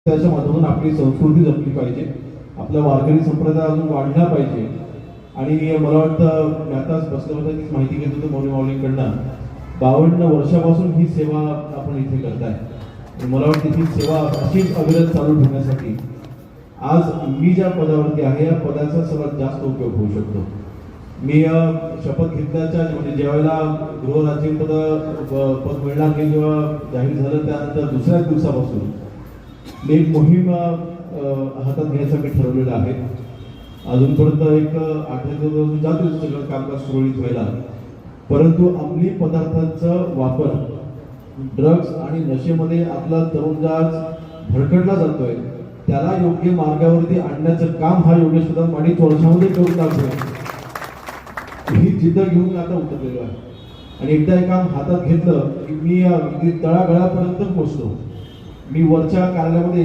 त्याच्या माध्यमातून आपली संस्कृती जपली पाहिजे, आपला वारकरी संप्रदाय अजून वाढला पाहिजे. आणि मला वाटतं मी आताच बसल्या बसल्या तीच माहिती घेत होतो मौली माऊलींकडनं, 52 वर्षापासून ही सेवा आपण इथे करताय. मला वाटतं ही सेवा अशीच अविरत चालू ठेवण्यासाठी आज मी ज्या पदावरती आहे या पदाचा सर्वात जास्त उपयोग होऊ शकतो. मी शपथ घेतल्याच्या म्हणजे ज्यावेळेला गृहराज्यपद पद मिळणार नाही जेव्हा जाहीर झालं त्यानंतर दुसऱ्याच दिवसापासून मी एक मोहीम हातात घ्यायसाठी ठरवलेलं आहे. अजूनपर्यंत एक 8 दिवस जातो सगळं कामकाज सुरळीत व्हायला, परंतु अंमली पदार्थांचा वापर, ड्रग्ज आणि नशेमध्ये आपला तरुण आज भरकटला जातोय, त्याला योग्य मार्गावरती आणण्याचं काम हा योगेश प्रधान अडीच वर्षामध्ये करून दाखवतोय. ही जिद्द घेऊन आता उतरलेलो आहे आणि एकदा हे काम हातात घेतलं की मी तळागाळापर्यंत पोहोचलो. मी वरच्या कार्यालयामध्ये